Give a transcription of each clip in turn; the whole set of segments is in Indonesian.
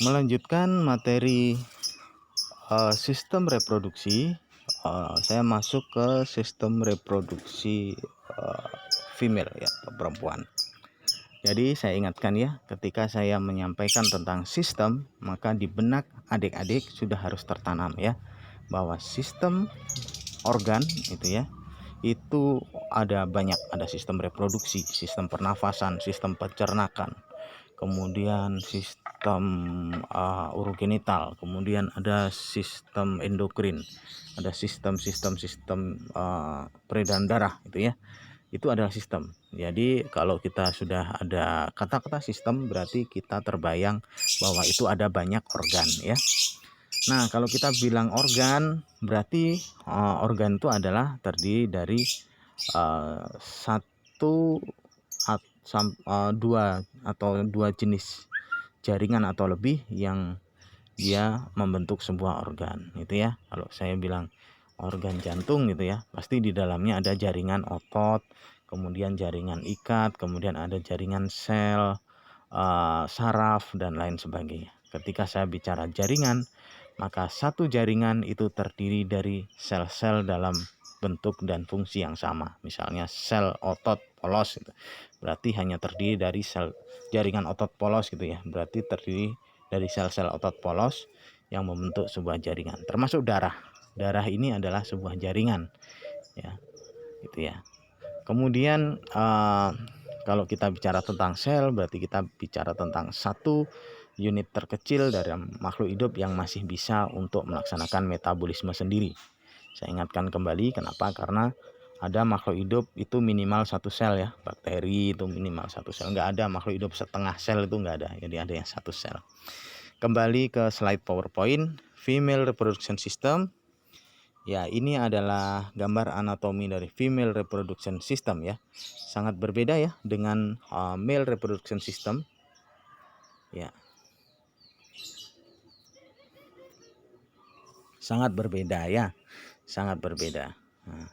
Melanjutkan materi sistem reproduksi, saya masuk ke sistem reproduksi female ya, perempuan. Jadi saya ingatkan ya, ketika saya menyampaikan tentang sistem, maka di benak adik-adik sudah harus tertanam ya, bahwa sistem organ itu ada banyak, ada sistem reproduksi, sistem pernafasan, sistem pencernaan, kemudian sistem urogenital, kemudian ada sistem endokrin, ada sistem peredaran darah itu adalah sistem. Jadi kalau kita sudah ada kata-kata sistem, berarti kita terbayang bahwa itu ada banyak organ ya. Nah, kalau kita bilang organ, berarti organ itu adalah terdiri dari dua jenis jaringan atau lebih yang dia membentuk sebuah organ ya. Kalau saya bilang organ jantung ya, pasti di dalamnya ada jaringan otot, kemudian jaringan ikat, kemudian ada jaringan sel, saraf dan lain sebagainya. Ketika saya bicara jaringan, maka satu jaringan itu terdiri dari sel-sel dalam bentuk dan fungsi yang sama. Misalnya sel otot polos berarti hanya terdiri dari sel jaringan otot polos ya. Berarti terdiri dari sel-sel otot polos yang membentuk sebuah jaringan. Termasuk darah. Darah ini adalah sebuah jaringan ya. Kemudian kalau kita bicara tentang sel, berarti kita bicara tentang satu unit terkecil dari makhluk hidup yang masih bisa untuk melaksanakan metabolisme sendiri. Saya ingatkan kembali, kenapa? Karena ada makhluk hidup itu minimal satu sel ya. Bakteri itu minimal satu sel. Nggak ada makhluk hidup setengah sel, itu nggak ada. Jadi ada yang satu sel. Kembali ke slide PowerPoint, female reproduction system. Ya, ini adalah gambar anatomi dari female reproduction system ya. Sangat berbeda ya dengan male reproduction system. Ya. Sangat berbeda ya. Sangat berbeda. Nah.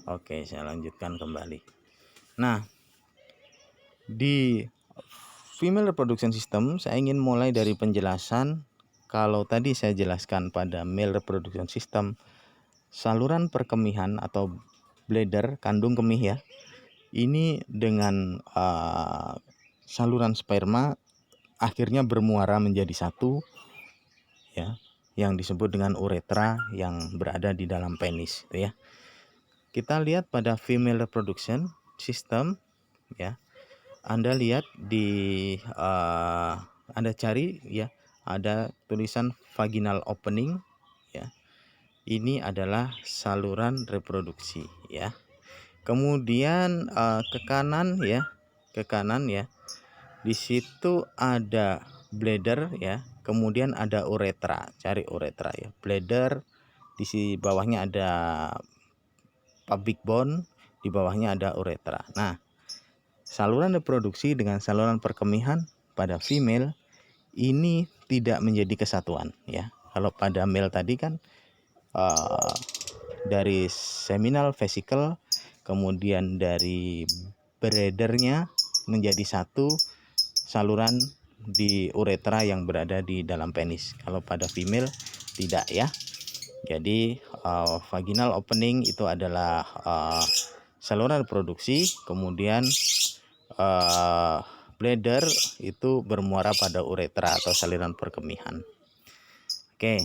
Oke, saya lanjutkan kembali. Nah, di female reproduction system saya ingin mulai dari penjelasan. Kalau tadi saya jelaskan pada male reproduction system, saluran perkemihan atau bladder, kandung kemih ya, ini dengan saluran sperma akhirnya bermuara menjadi satu ya, yang disebut dengan uretra yang berada di dalam penis ya. Kita lihat pada female reproduction system ya. Anda lihat di Anda cari ya, ada tulisan vaginal opening ya. Ini adalah saluran reproduksi ya. Kemudian ke kanan ya. Di situ ada bladder ya. Kemudian ada uretra. Cari uretra ya. Bladder, di bawahnya ada pubic bone, di bawahnya ada uretra. Nah, saluran reproduksi dengan saluran perkemihan pada female ini tidak menjadi kesatuan ya. Kalau pada male tadi kan dari seminal vesicle, kemudian dari bladdernya menjadi satu saluran di uretra yang berada di dalam penis. Kalau pada female tidak ya. Jadi vaginal opening itu adalah saluran reproduksi, kemudian bladder itu bermuara pada uretra atau saluran perkemihan. Oke.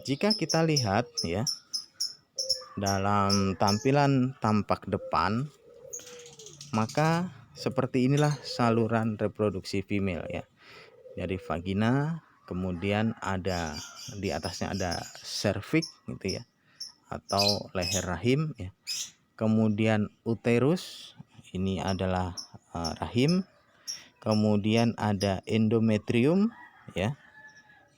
Jika kita lihat ya, dalam tampilan tampak depan, maka seperti inilah saluran reproduksi female ya. Jadi vagina, kemudian ada di atasnya ada cervix gitu ya, atau leher rahim ya. Kemudian uterus, ini adalah rahim. Kemudian ada endometrium ya.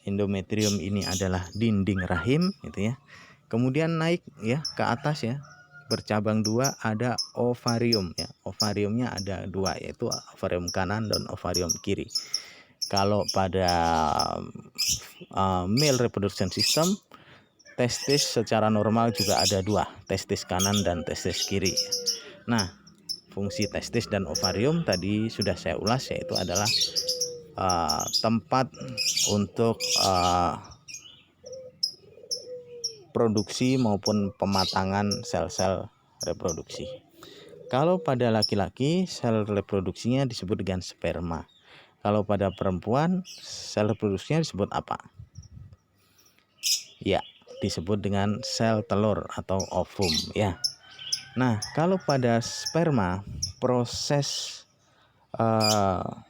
Endometrium ini adalah dinding rahim gitu ya. Kemudian naik ya ke atas ya, bercabang dua, ada ovarium ya. Ovariumnya ada dua, yaitu ovarium kanan dan ovarium kiri. Kalau pada male reproduction system, testis secara normal juga ada dua, testis kanan dan testis kiri. Nah, fungsi testis dan ovarium tadi sudah saya ulas, yaitu adalah tempat untuk produksi maupun pematangan sel-sel reproduksi. Kalau pada laki-laki, sel reproduksinya disebut dengan sperma. Kalau pada perempuan, sel reproduksinya disebut apa? Ya, disebut dengan sel telur atau ovum ya. Nah, kalau pada sperma, proses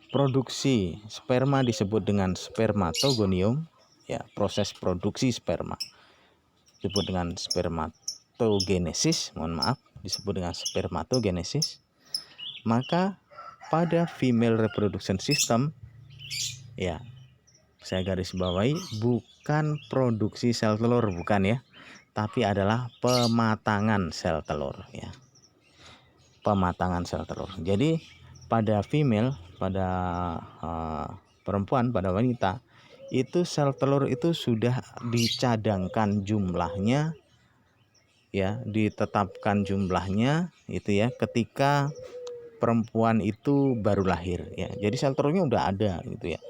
produksi sperma disebut dengan spermatogonium ya. Proses produksi sperma disebut dengan spermatogenesis, disebut dengan spermatogenesis. Maka pada female reproduction system ya, saya garis bawahi, bukan produksi sel telur, bukan ya, tapi adalah pematangan sel telur ya. Pematangan sel telur. Jadi pada female, pada perempuan, pada wanita, itu sel telur itu sudah dicadangkan jumlahnya ya, ditetapkan jumlahnya itu ya ketika perempuan itu baru lahir ya. Jadi sel telurnya udah ada gitu ya.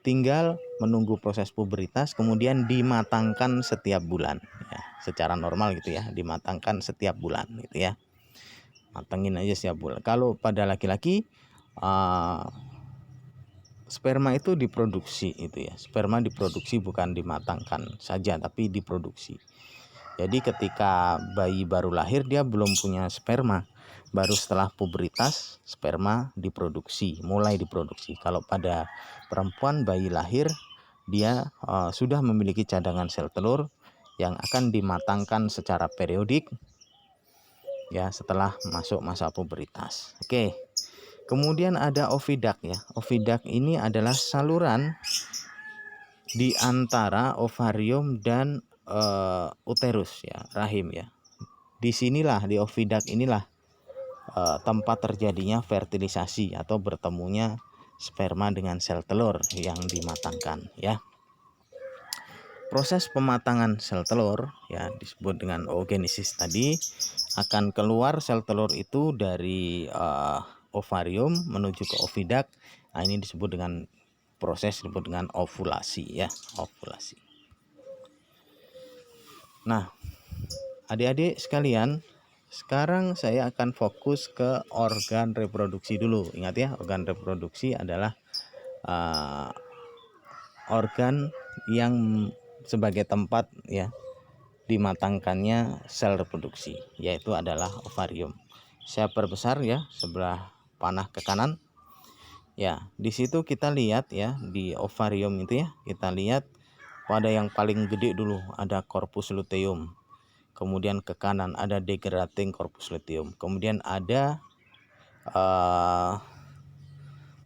Tinggal menunggu proses pubertas, kemudian dimatangkan setiap bulan ya, secara normal gitu ya, dimatangkan setiap bulan gitu ya, matangin aja setiap bulan. Kalau pada laki-laki sperma itu diproduksi itu ya, sperma diproduksi, bukan dimatangkan saja tapi diproduksi. Jadi ketika bayi baru lahir dia belum punya sperma, baru setelah pubertas sperma diproduksi, mulai diproduksi. Kalau pada perempuan bayi lahir dia sudah memiliki cadangan sel telur yang akan dimatangkan secara periodik ya setelah masuk masa pubertas. Oke. Kemudian ada oviduct ya. Oviduct ini adalah saluran di antara ovarium dan uterus ya, rahim ya. Disinilah, di oviduct inilah tempat terjadinya fertilisasi atau bertemunya sperma dengan sel telur yang dimatangkan ya. Proses pematangan sel telur ya disebut dengan oogenesis tadi. Akan keluar sel telur itu dari ovarium menuju ke oviduct. Nah, ini disebut dengan proses disebut dengan ovulasi ya, ovulasi. Nah, adik-adik sekalian, sekarang saya akan fokus ke organ reproduksi dulu. Ingat ya, organ reproduksi adalah organ yang sebagai tempat ya dimatangkannya sel reproduksi, yaitu adalah ovarium. Saya perbesar ya sebelah panah ke kanan. Ya, di situ kita lihat ya, di ovarium itu ya, kita lihat pada yang paling gede dulu ada corpus luteum. Kemudian ke kanan ada degradating corpus luteum. Kemudian ada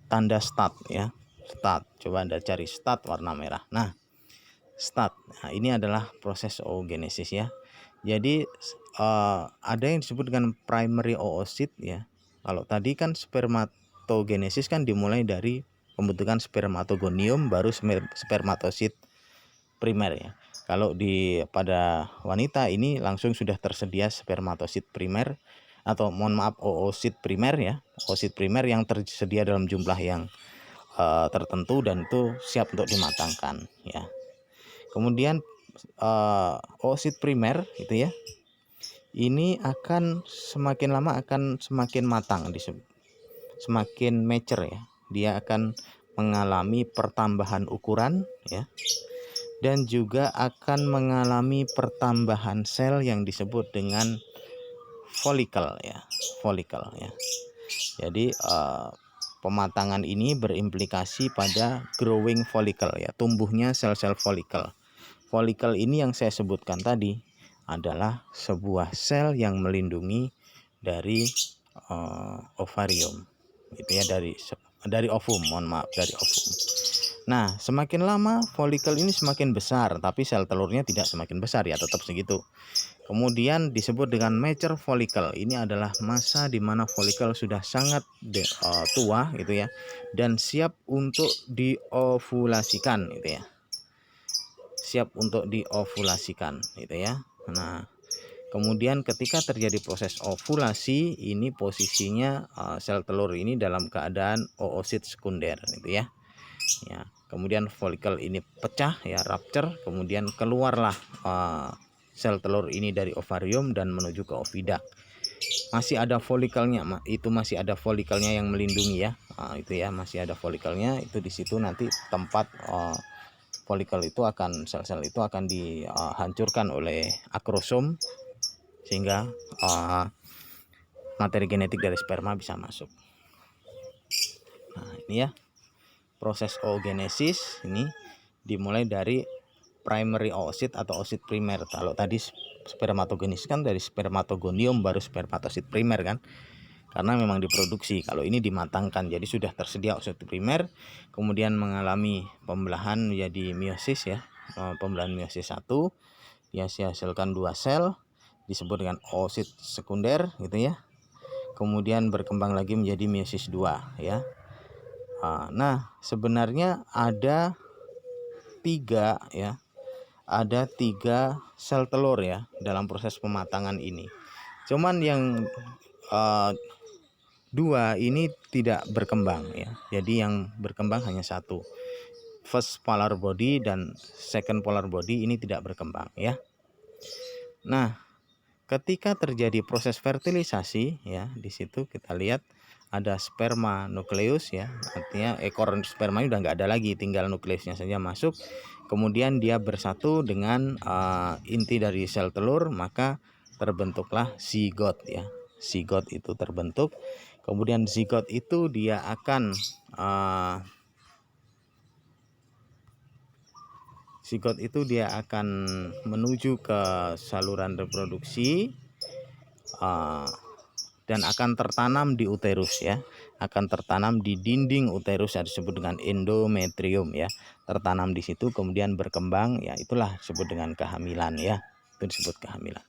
tanda stat ya. Stat. Coba Anda cari stat warna merah. Nah, stat. Nah, ini adalah proses oogenesis ya. Jadi ada yang disebut dengan primary oocyte ya. Kalau tadi kan spermatogenesis kan dimulai dari pembentukan spermatogonium baru spermatosit primer ya. Kalau pada wanita ini langsung sudah tersedia spermatosit primer atau oosit primer ya. Oosit primer yang tersedia dalam jumlah yang tertentu dan itu siap untuk dimatangkan ya. Kemudian oosit primer itu ya, ini akan semakin lama akan semakin matang, semakin mature ya. Dia akan mengalami pertambahan ukuran ya, dan juga akan mengalami pertambahan sel yang disebut dengan folikel ya, folikel ya. Jadi pematangan ini berimplikasi pada growing follicle ya, tumbuhnya sel-sel folikel. Folikel ini yang saya sebutkan tadi adalah sebuah sel yang melindungi dari ovarium gitu ya, dari ovum, dari ovum. Nah, semakin lama folikel ini semakin besar, tapi sel telurnya tidak semakin besar ya, tetap segitu. Kemudian disebut dengan mature follicle. Ini adalah masa di mana folikel sudah sangat tua gitu ya, dan siap untuk diovulasikan gitu ya. siap untuk diovulasikan gitu ya. Nah, kemudian ketika terjadi proses ovulasi, ini posisinya sel telur ini dalam keadaan oosit sekunder gitu ya. Ya, kemudian folikel ini pecah ya, rupture, kemudian keluarlah sel telur ini dari ovarium dan menuju ke ovida. Masih ada folikelnya, itu masih ada folikelnya yang melindungi ya. Itu ya, masih ada folikelnya, itu di situ nanti tempat folikel itu akan, sel-sel itu akan dihancurkan oleh akrosom sehingga materi genetik dari sperma bisa masuk. Nah, ini ya proses oogenesis ini dimulai dari primary oosit atau oosit primer. Kalau tadi spermatogenesis kan dari spermatogonium baru spermatosit primer kan, karena memang diproduksi. Kalau ini dimatangkan, jadi sudah tersedia oosit primer, kemudian mengalami pembelahan menjadi meiosis ya, pembelahan meiosis 1, dia hasilkan 2 sel disebut dengan oosit sekunder gitu ya, kemudian berkembang lagi menjadi meiosis 2 ya. Nah, sebenarnya ada 3 ya, ada 3 sel telur ya dalam proses pematangan ini. Cuman yang 2 ini tidak berkembang ya. Jadi yang berkembang hanya 1. First polar body dan second polar body ini tidak berkembang ya. Nah, ketika terjadi proses fertilisasi ya, di situ kita lihat ada sperma nukleus ya, artinya ekor sperma udah nggak ada lagi, tinggal nukleusnya saja masuk. Kemudian dia bersatu dengan inti dari sel telur, maka terbentuklah zigot ya. Zigot itu terbentuk. Kemudian zigot itu dia akan menuju ke saluran reproduksi dan akan tertanam di uterus ya, akan tertanam di dinding uterus yang disebut dengan endometrium ya, tertanam di situ kemudian berkembang ya, itulah disebut dengan kehamilan ya, itu disebut kehamilan.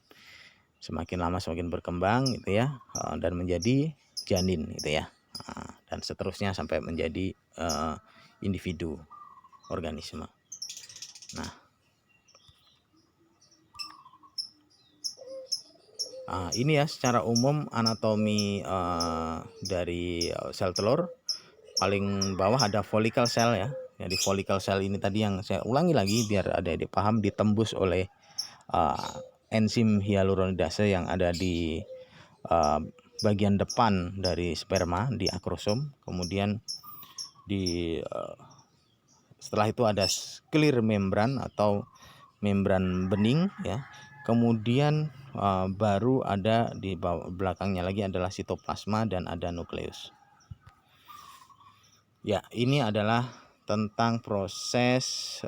Semakin lama semakin berkembang gitu ya, dan menjadi janin gitu ya, dan seterusnya sampai menjadi individu organisme. Nah, ini ya secara umum anatomi dari sel telur. Paling bawah ada follicle cell ya. Jadi follicle cell ini tadi yang saya ulangi lagi biar adik-adik paham, ditembus oleh enzim hyaluronidase yang ada di bagian depan dari sperma di akrosom. Kemudian setelah itu ada clear membran atau membran bening ya. Kemudian baru ada di belakangnya lagi adalah sitoplasma dan ada nukleus. Ya, ini adalah tentang proses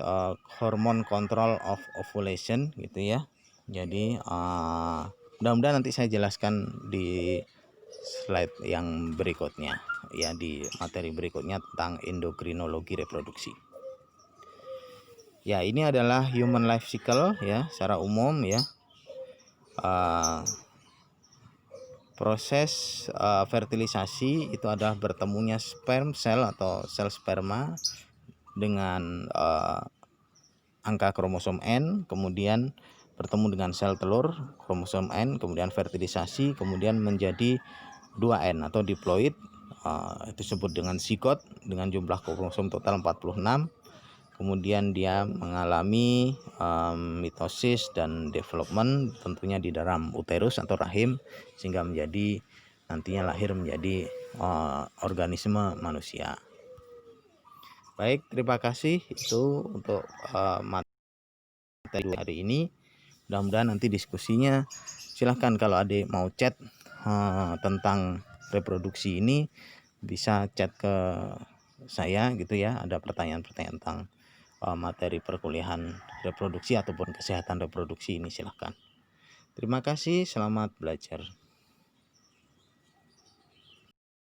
hormone control of ovulation gitu ya. Jadi mudah-mudahan nanti saya jelaskan di slide yang berikutnya ya, di materi berikutnya tentang endokrinologi reproduksi. Ya, ini adalah human life cycle ya secara umum ya. Proses fertilisasi itu adalah bertemunya sperm cell atau sel sperma dengan angka kromosom N, kemudian bertemu dengan sel telur kromosom N, kemudian fertilisasi, kemudian menjadi 2N atau diploid, itu disebut dengan zigot dengan jumlah kromosom total 46. Kemudian dia mengalami mitosis dan development tentunya di dalam uterus atau rahim, sehingga menjadi nantinya lahir menjadi organisme manusia. Baik, terima kasih itu untuk materi hari ini. Mudah-mudahan nanti diskusinya, silahkan kalau adik mau chat tentang reproduksi ini bisa chat ke saya gitu ya, ada pertanyaan-pertanyaan tentang materi perkuliahan reproduksi ataupun kesehatan reproduksi ini, silahkan. Terima kasih, selamat belajar.